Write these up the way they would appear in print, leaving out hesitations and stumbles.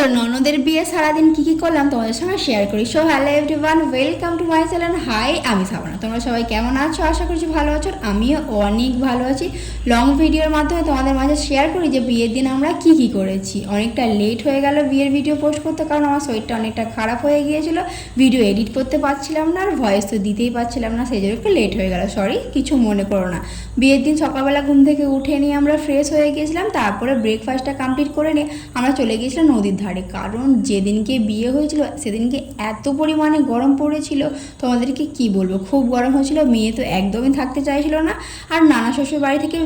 চলো ননদের বিয়ে সারাদিন কি করলাম তোমাদের সঙ্গে শেয়ার করি। So hello everyone, welcome to my channel. Hi, আমি সাবনা। তোমরা সবাই কেমন আছো? আশা করছি ভালো আছো। আমিও অনেক ভালো আছি। লং ভিডিওর মাধ্যমে তোমাদের মাঝে শেয়ার করি যে বিয়ের দিন আমরা কি করেছি। অনেকটা লেট হয়ে গেল বিয়ের ভিডিও পোস্ট করতে, কারণ আমার শরীরটা অনেকটা খারাপ হয়ে গিয়েছিল। ভিডিও এডিট করতে পারছিলাম না, আর ভয়েস তো দিতেই পারছিলাম না, সেই জন্য একটু লেট হয়ে গেল। সরি, কিছু মনে করো না। বিয়ের দিন সকালবেলা ঘুম থেকে উঠে নিয়ে আমরা ফ্রেশ হয়ে গিয়েছিলাম, তারপরে ব্রেকফাস্টটা কমপ্লিট করে নিয়ে আমরা চলে গিয়েছিলাম নদীর ধারে। কারণ যেদিনকে বিয়ে হয়েছিল সেদিনকে এত পরিমাণে গরম পড়েছিল, তোমাদেরকে কি বলবো, খুব গরম হয়েছিল। মেয়ে তো একদমই থাকতে চাইছিল না, আর নানা শ্বশুর বাড়ি থেকে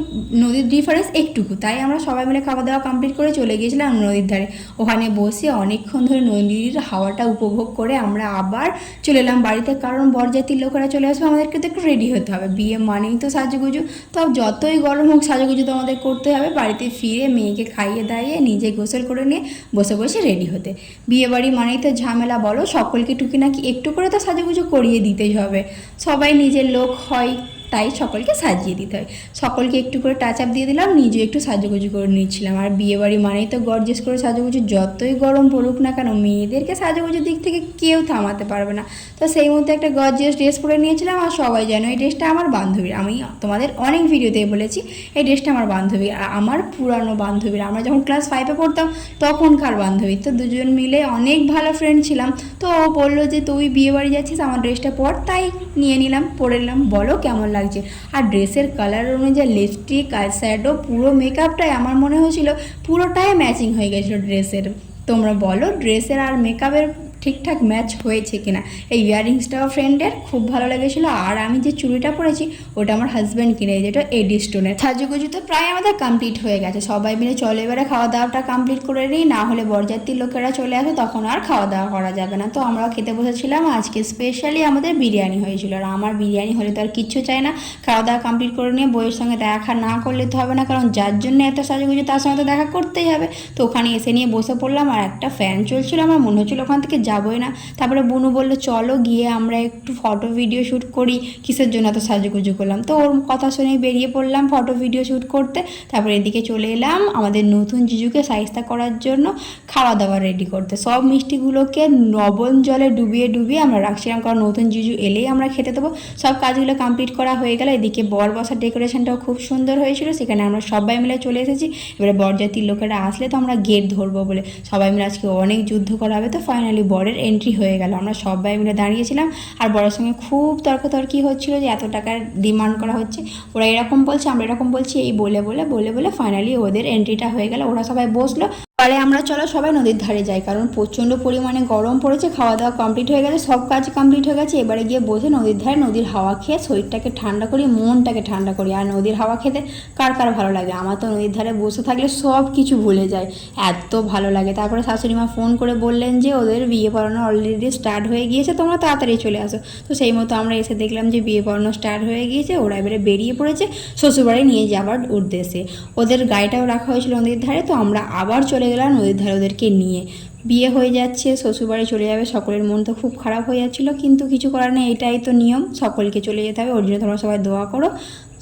নদীর ডিফারেন্স একটুকু, তাই আমরা সবাই মিলে খাওয়া দাওয়া কমপ্লিট করে চলে গিয়েছিলাম নদীর ধারে। ওখানে বসে অনেকক্ষণ ধরে নদীর হাওয়াটা উপভোগ করে আমরা আবার চলে এলাম বাড়িতে, কারণ বরযাত্রীর লোকেরা চলে আসবে, আমাদেরকে তো একটু রেডি হতে হবে। বিয়ে মানেই তো সাজুগুজু, তো যতই গরম হোক সাজুগুজু তো আমাদের করতে হবে। বাড়িতে ফিরে মেয়েকে খাইয়ে দাইয়ে নিজে গোসল করে নিয়ে বসে বসে রেডি হতে। বিয়ে বাড়ি মানেই তো ঝামেলা, বলো, সকলকে টুকিনাকি একটু করে তো সাজুগুজু করিয়ে দিতেই হবে। সবাই নিজের লোক হয়, তাই সকলকে সাজিয়ে দিতে হয়। সকলকে একটু করে টাচ আপ দিয়ে দিলাম, নিজে একটু সাজুগুজু করে নিচ্ছিলাম। আর বিয়ে বাড়ি মানেই তো গর্জিয়াস করে সাজুগুজু, যতই গরম পড়ুক না কেন মেয়েদেরকে সাজুগুজুর দিক থেকে কেউ থামাতে পারবে না। তো সেই মধ্যে একটা গর্জিয়াস ড্রেস পরে নিয়েছিলাম, আর সবাই জানো এই ড্রেসটা আমার বান্ধবীর। আমি তোমাদের অনেক ভিডিওতে বলেছি এই ড্রেসটা আমার বান্ধবীর, আর আমার পুরানো বান্ধবীর। আমরা যখন ক্লাস 5-এ পড়তাম তখনকার বান্ধবী। তো দুজন মিলে অনেক ভালো ফ্রেন্ড ছিলাম। তো ও বললো যে তুই বিয়ে বাড়ি যাচ্ছিস, আমার ড্রেসটা পর, তাই নিয়ে নিলাম, পরে নিলাম। বলো কেমন লাগছে। আর ড্রেসের কালার অনুযায়ী লিপস্টিক আর শ্যাডো পুরো মেকআপটাই আমার মনে হয়েছিল পুরোটাই ম্যাচিং হয়ে গেছিলো ড্রেসের। তোমরা বলো ড্রেসের আর মেকআপের ঠিকঠাক ম্যাচ হয়েছে কিনা। এই ইয়াররিংসটাও ফ্রেন্ডের খুব ভালো লেগেছিলো। আর আমি যে চুড়িটা পরেছি ওটা আমার হাজব্যান্ড কিনে, যেটা এডি স্টোনের। সাজুগুজু তো প্রায় আমাদের কমপ্লিট হয়ে গেছে। সবাই মিলে চলে এবারে খাওয়া দাওয়াটা কমপ্লিট করে নিই, না হলে বরযাত্রীর লোকেরা চলে আসে, তখন আর খাওয়া দাওয়া করা যাবে না। তো আমরা খেতে বসেছিলাম। আজকে স্পেশালি আমাদের বিরিয়ানি হয়েছিল, আর আমার বিরিয়ানি হলে তো আর কিচ্ছু চাই না। খাওয়া দাওয়া কমপ্লিট করে নিয়ে বইয়ের সঙ্গে দেখা না করলে তো হবে না, কারণ যার জন্য এত সাজুগুজু তার সঙ্গে তো দেখা করতেই হবে। তো ওখানে এসে নিয়ে বসে পড়লাম, আর একটা ফ্যান চলছিল, আমার মনে হচ্ছিলো ওখান থেকে যাবোই না। তারপরে বুনু বললো চলো গিয়ে আমরা একটু ফটো ভিডিও শ্যুট করি, কিসের জন্য এত সাজুগুজু করলাম। তো ওর কথা শুনেই বেরিয়ে পড়লাম ফটো ভিডিও শ্যুট করতে। তারপরে এদিকে চলে এলাম আমাদের নতুন জিজুকে সাইজটা করার জন্য খাওয়া দাওয়া রেডি করতে। সব মিষ্টিগুলোকে লবণ জলে ডুবিয়ে ডুবিয়ে আমরা রাখছিলাম, কারণ নতুন জিজু এলেই আমরা খেতে দেবো। সব কাজগুলো কমপ্লিট করা হয়ে গেল। এদিকে বর বসার ডেকোরেশনটাও খুব সুন্দর হয়েছিল, সেখানে আমরা সবাই মিলে চলে এসেছি। এবারে বরযাত্রীর লোকেরা আসলে তো আমরা গেট ধরবো বলে সবাই মিলে আজকে অনেক যুদ্ধ করা হবে। তো ফাইনালি বরের এন্ট্রি হয়ে গেল। আমরা সবাই মিলে দাঁড়িয়েছিলাম, আর বরের সঙ্গে খুব তর্কাতর্কি হচ্ছিল যে এত টাকার ডিমান্ড করা হচ্ছে, ওরা এরকম বলছে আমরা এরকম বলছি, এই বলে বলে বলে বলে ফাইনালি ওদের এন্ট্রিটা হয়ে গেল। ওরা সবাই বসলো। পরে আমরা চলো সবাই নদীর ধারে যাই, কারণ প্রচণ্ড পরিমাণে গরম পড়েছে। খাওয়া দাওয়া কমপ্লিট হয়ে গেছে, সব কাজ কমপ্লিট হয়ে গেছে। এবারে গিয়ে বসে নদীর ধারে নদীর হাওয়া খেয়ে শরীরটাকে ঠান্ডা করি, মনটাকে ঠান্ডা করি। আর নদীর হাওয়া খেতে কার কার ভালো লাগে? আমার তো নদীর ধারে বসে থাকলে সব কিছু ভুলে যায়, এত ভালো লাগে। তারপরে শাশুড়ি মা ফোন করে বললেন যে ওদের বিয়ে পড়ানো অলরেডি স্টার্ট হয়ে গিয়েছে, তোমরা তাড়াতাড়ি চলে আসো। তো সেই মতো আমরা এসে দেখলাম যে বিয়ে পড়ানো স্টার্ট হয়ে গিয়েছে। ওরা এবারে বেরিয়ে পড়েছে শ্বশুরবাড়ি নিয়ে যাওয়ার উদ্দেশ্যে। ওদের গাড়িটাও রাখা হয়েছিল নদীর ধারে, তো আমরা আবার চলে গেলাম নদীর ধারে ওদেরকে নিয়ে। বিয়ে হয়ে যাচ্ছে, শ্বশুরবাড়ি চলে যাবে, সকলের মন তো খুব খারাপ হয়ে যাচ্ছিলো, কিন্তু কিছু করার নেই, এটাই তো নিয়ম, সকলকে চলে যেতে হবে। ওর জন্য তোমরা সবাই দোয়া করো।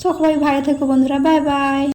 সবাই ভালো থেকো বন্ধুরা, বাই বাই।